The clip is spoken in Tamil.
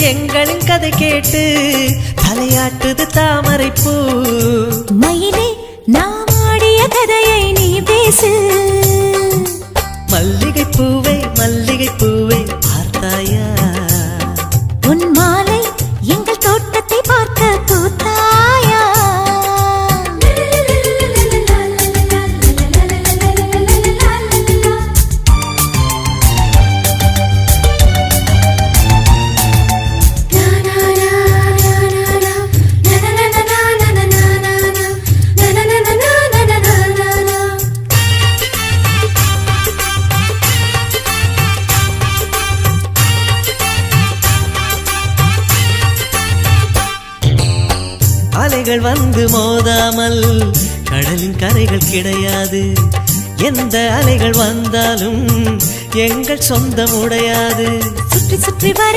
எங்களின் கதை கேட்டு தலையாட்டுது தாமரைப்பூ. மயிலே நாம் ஆடிய கதையை நீ பேசு. மல்லிகை பூவே மல்லிகை பூவே பார்த்தாயா, உன் மாலை எங்கள் தோட்டத்தை பார்க்க பூத்தாயா. அலைகள் வந்து மோதாமல் கடலின் கரைகள் கிடையாது. எந்த அலைகள் வந்தாலும் எங்கள் சொந்தம் உடையாது. சுற்றி சுற்றி வர